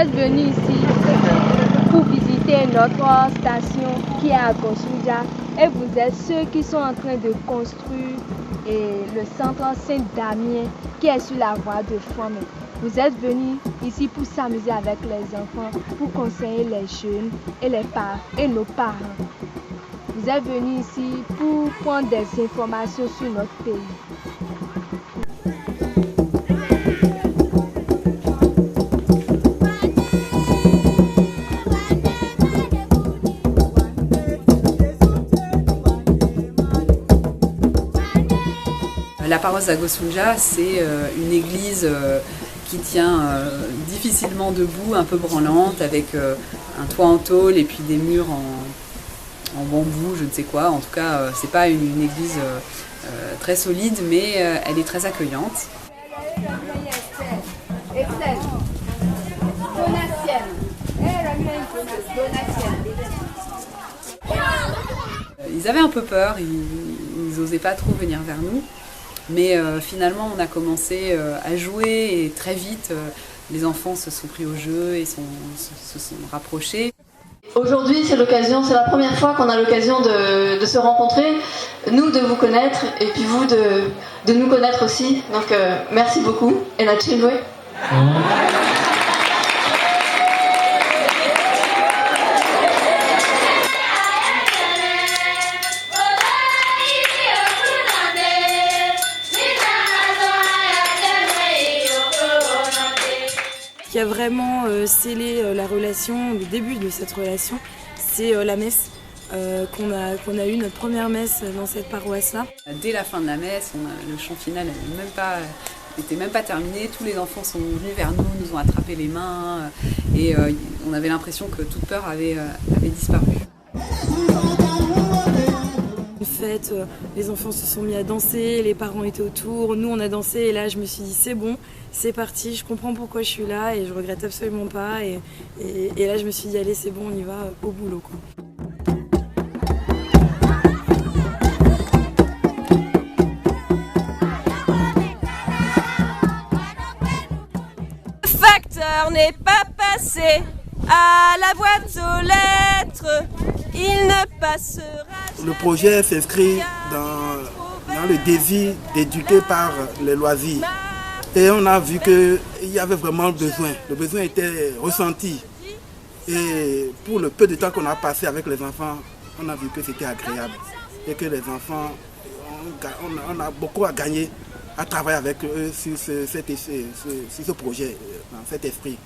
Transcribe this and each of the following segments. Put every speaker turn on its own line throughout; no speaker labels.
êtes venu ici pour visiter notre station qui est à Gosunja et vous êtes ceux qui sont en train de construire le centre Saint-Damien qui est sur la voie de Fome. Vous êtes venus ici pour s'amuser avec les enfants, pour conseiller les jeunes et nos parents. Vous êtes venus ici pour prendre des informations sur notre pays.
La paroisse d'Agosunja, c'est une église qui tient difficilement debout, un peu branlante, avec un toit en tôle et puis des murs en bambou, je ne sais quoi. En tout cas, c'est pas une église très solide, mais elle est très accueillante. Ils avaient un peu peur, ils n'osaient pas trop venir vers nous. Mais finalement, on a commencé à jouer et très vite, les enfants se sont pris au jeu et se sont rapprochés.
Aujourd'hui, c'est la première fois qu'on a l'occasion de se rencontrer, nous de vous connaître et puis vous de nous connaître aussi. Donc merci beaucoup. Et la Chilwe.
Ce qui a vraiment scellé la relation, le début de cette relation, c'est la messe qu'on a eu, notre première messe dans cette paroisse-là.
Dès la fin de la messe, le chant final n'était même pas terminé, tous les enfants sont venus vers nous, nous ont attrapé les mains et on avait l'impression que toute peur avait disparu.
Une fête, les enfants se sont mis à danser, les parents étaient autour, nous on a dansé et là je me suis dit c'est bon, c'est parti, je comprends pourquoi je suis là et je regrette absolument pas et là je me suis dit allez c'est bon, on y va au boulot quoi.
Le facteur n'est pas passé à la boîte aux lettres, il ne passera jamais.
Le projet s'inscrit dans le désir d'éduquer par les loisirs. Et on a vu qu'il y avait vraiment besoin. Le besoin était ressenti. Et pour le peu de temps qu'on a passé avec les enfants, on a vu que c'était agréable. Et que les enfants, on a beaucoup à gagner à travailler avec eux sur ce projet, dans cet esprit.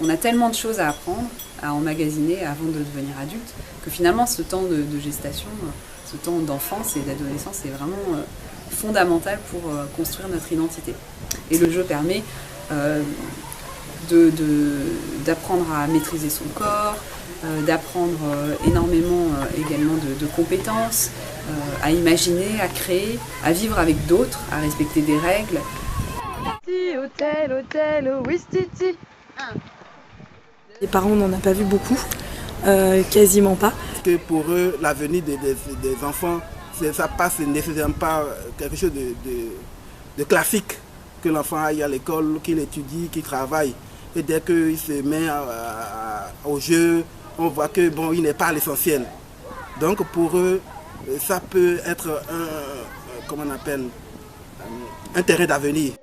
On a tellement de choses à apprendre, à emmagasiner avant de devenir adulte, que finalement ce temps de gestation, ce temps d'enfance et d'adolescence est vraiment fondamental pour construire notre identité. Et le jeu permet d'apprendre à maîtriser son corps, d'apprendre énormément également de compétences, à imaginer, à créer, à vivre avec d'autres, à respecter des règles.
Les parents, on n'en a pas vu beaucoup, quasiment pas.
Parce que pour eux, l'avenir des enfants, ça passe nécessairement par quelque chose de classique, que l'enfant aille à l'école, qu'il étudie, qu'il travaille. Et dès qu'il se met au jeu, on voit que bon, il n'est pas l'essentiel. Donc pour eux, ça peut être un terrain d'avenir.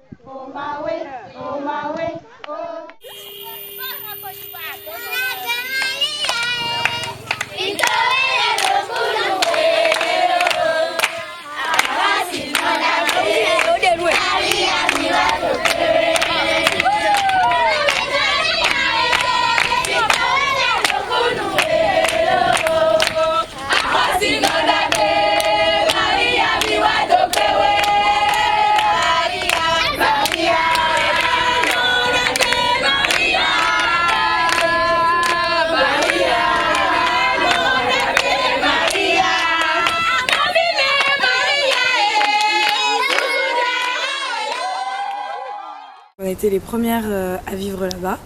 On a été les premières à vivre là-bas.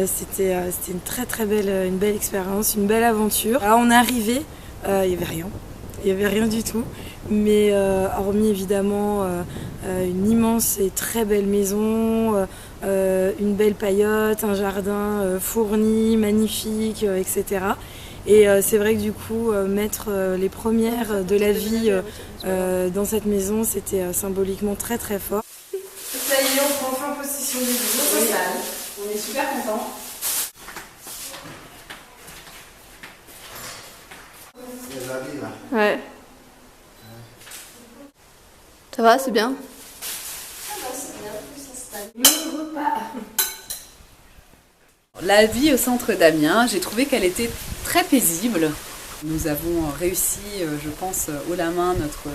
C'était une très belle expérience, une belle aventure. Là, on est arrivé, il n'y avait rien du tout. Mais hormis évidemment une immense et très belle maison, une belle paillote, un jardin fourni, magnifique, etc. Et c'est vrai que du coup, mettre les premières de la vie dans cette maison, c'était symboliquement très très fort. Ça y est, on prend enfin possession du nouveau salle. On est super contents.
Ouais. Ça va, c'est bien?
La vie au centre d'Amiens, j'ai trouvé qu'elle était très paisible. Nous avons réussi, je pense, haut la main notre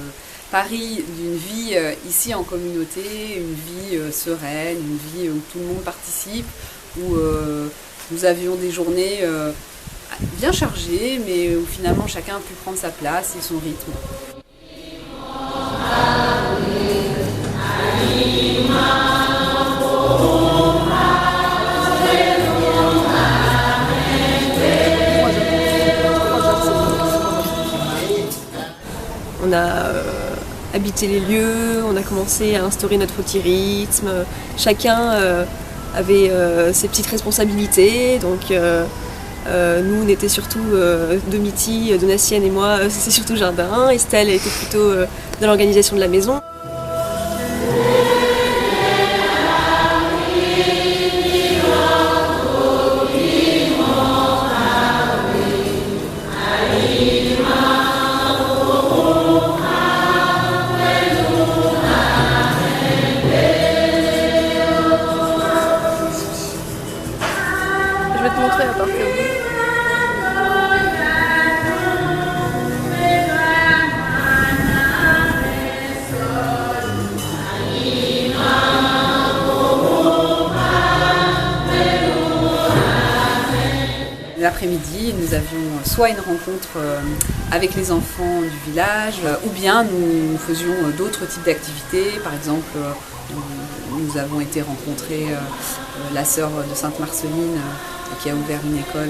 pari d'une vie ici en communauté, une vie sereine, une vie où tout le monde participe, où nous avions des journées bien chargées, mais où finalement chacun a pu prendre sa place et son rythme.
On a habité les lieux, on a commencé à instaurer notre petit rythme. Chacun avait ses petites responsabilités. Donc nous, on était surtout Domiti, Donatienne et moi, c'est surtout jardin. Estelle était plutôt dans l'organisation de la maison.
Je vais te montrer à partir d'où.
L'après-midi, nous avions soit une rencontre avec les enfants du village, ou bien nous faisions d'autres types d'activités. Par exemple, nous avons été rencontrer la sœur de Sainte-Marceline qui a ouvert une école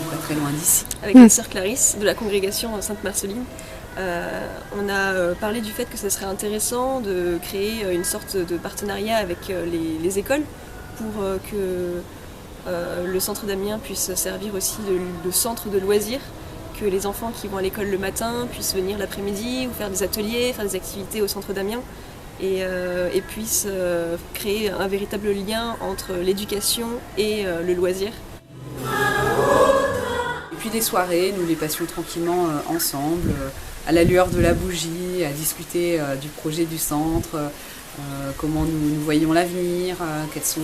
pas très loin d'ici.
Avec la sœur Clarisse de la congrégation Sainte-Marceline, on a parlé du fait que ce serait intéressant de créer une sorte de partenariat avec les écoles pour que le centre d'Amiens puisse servir aussi de centre de loisirs, que les enfants qui vont à l'école le matin puissent venir l'après-midi ou faire des ateliers, faire des activités au centre d'Amiens et puissent créer un véritable lien entre l'éducation et le loisir.
Et puis des soirées, nous les passions tranquillement ensemble, à la lueur de la bougie, à discuter du projet du centre, comment nous voyons l'avenir, quels sont...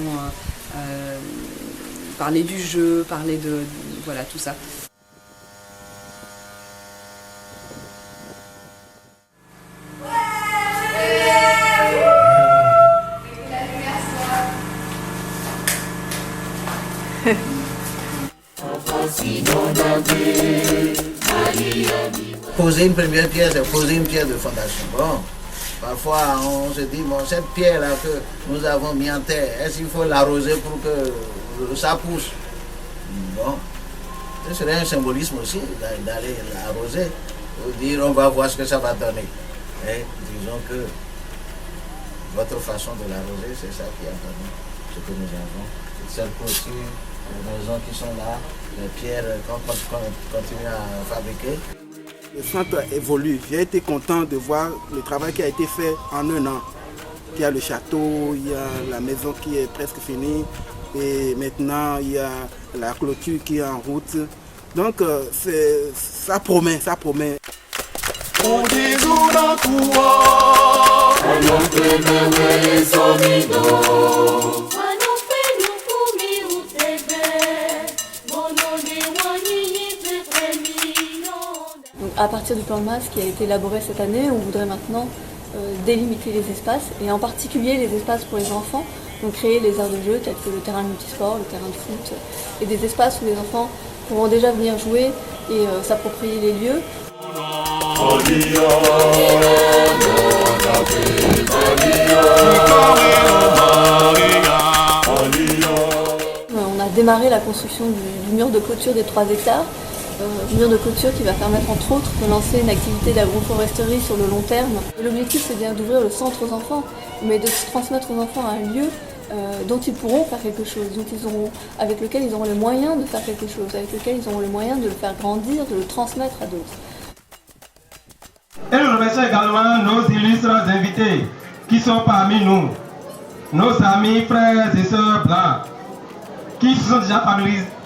parler du jeu, parler de voilà, tout ça.
Poser une première pierre, c'est poser une pierre de fondation. Bon, parfois on se dit, bon, cette pierre-là que nous avons mis en terre, est-ce qu'il faut l'arroser pour que ça pousse? Bon, ce serait un symbolisme aussi d'aller l'arroser, pour dire on va voir ce que ça va donner. Et disons que votre façon de l'arroser, c'est ça qui a donné ce que nous avons. Cette clôture, les maisons qui sont là, les pierres qu'on continue à fabriquer.
Le centre évolue. J'ai été content de voir le travail qui a été fait en un an. Il y a le château, il y a la maison qui est presque finie et maintenant il y a la clôture qui est en route. Donc ça promet, ça promet.
À partir du plan de masse qui a été élaboré cette année, on voudrait maintenant délimiter les espaces, et en particulier les espaces pour les enfants, donc créer les aires de jeu tels que le terrain de multisport, le terrain de foot, et des espaces où les enfants pourront déjà venir jouer et s'approprier les lieux. On a démarré la construction du mur de clôture des 3 hectares. Mur de clôture qui va permettre entre autres de lancer une activité d'agroforesterie sur le long terme. L'objectif c'est bien d'ouvrir le centre aux enfants, mais de transmettre aux enfants un lieu dont ils pourront faire quelque chose, avec lequel ils auront les moyens de faire quelque chose, avec lequel ils auront les moyens de le faire grandir, de le transmettre à d'autres.
Et nous remercions également nos illustres invités qui sont parmi nous, nos amis, frères et sœurs blancs, qui se sont déjà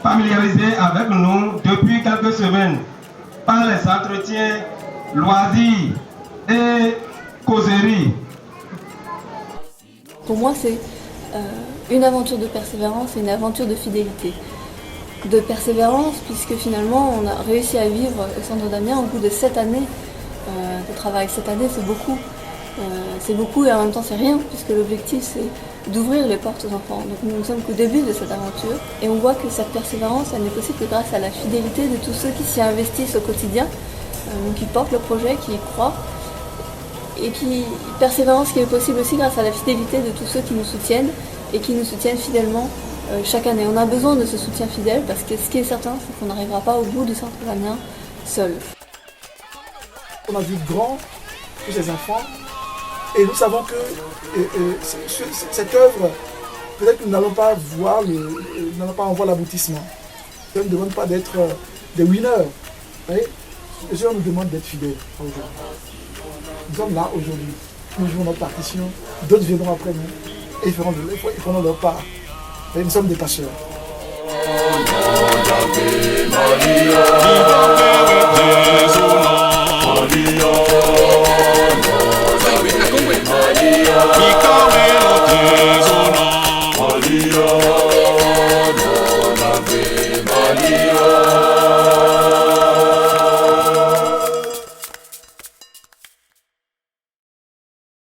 familiarisés avec nous depuis quelques semaines par les entretiens, loisirs et causeries.
Pour moi, c'est une aventure de persévérance et une aventure de fidélité. De persévérance, puisque finalement, on a réussi à vivre au Centre Damien au bout de 7 années de travail. 7 années, c'est beaucoup. C'est beaucoup et en même temps, c'est rien, puisque l'objectif, c'est d'ouvrir les portes aux enfants. Donc nous ne sommes qu'au début de cette aventure. Et on voit que cette persévérance, elle n'est possible que grâce à la fidélité de tous ceux qui s'y investissent au quotidien, qui portent le projet, qui y croient. Et puis, persévérance qui est possible aussi grâce à la fidélité de tous ceux qui nous soutiennent et qui nous soutiennent fidèlement chaque année. On a besoin de ce soutien fidèle parce que ce qui est certain, c'est qu'on n'arrivera pas au bout du Centre Damien seul.
On a vu grand tous ces enfants et nous savons que cette œuvre, peut-être que nous n'allons pas en voir l'aboutissement. Dieu ne demande pas d'être des winners. Dieu nous demande d'être fidèles aujourd'hui. Nous sommes là aujourd'hui, nous jouons notre partition, d'autres viendront après nous et ils feront leur part. Et nous sommes des passeurs.
Maria.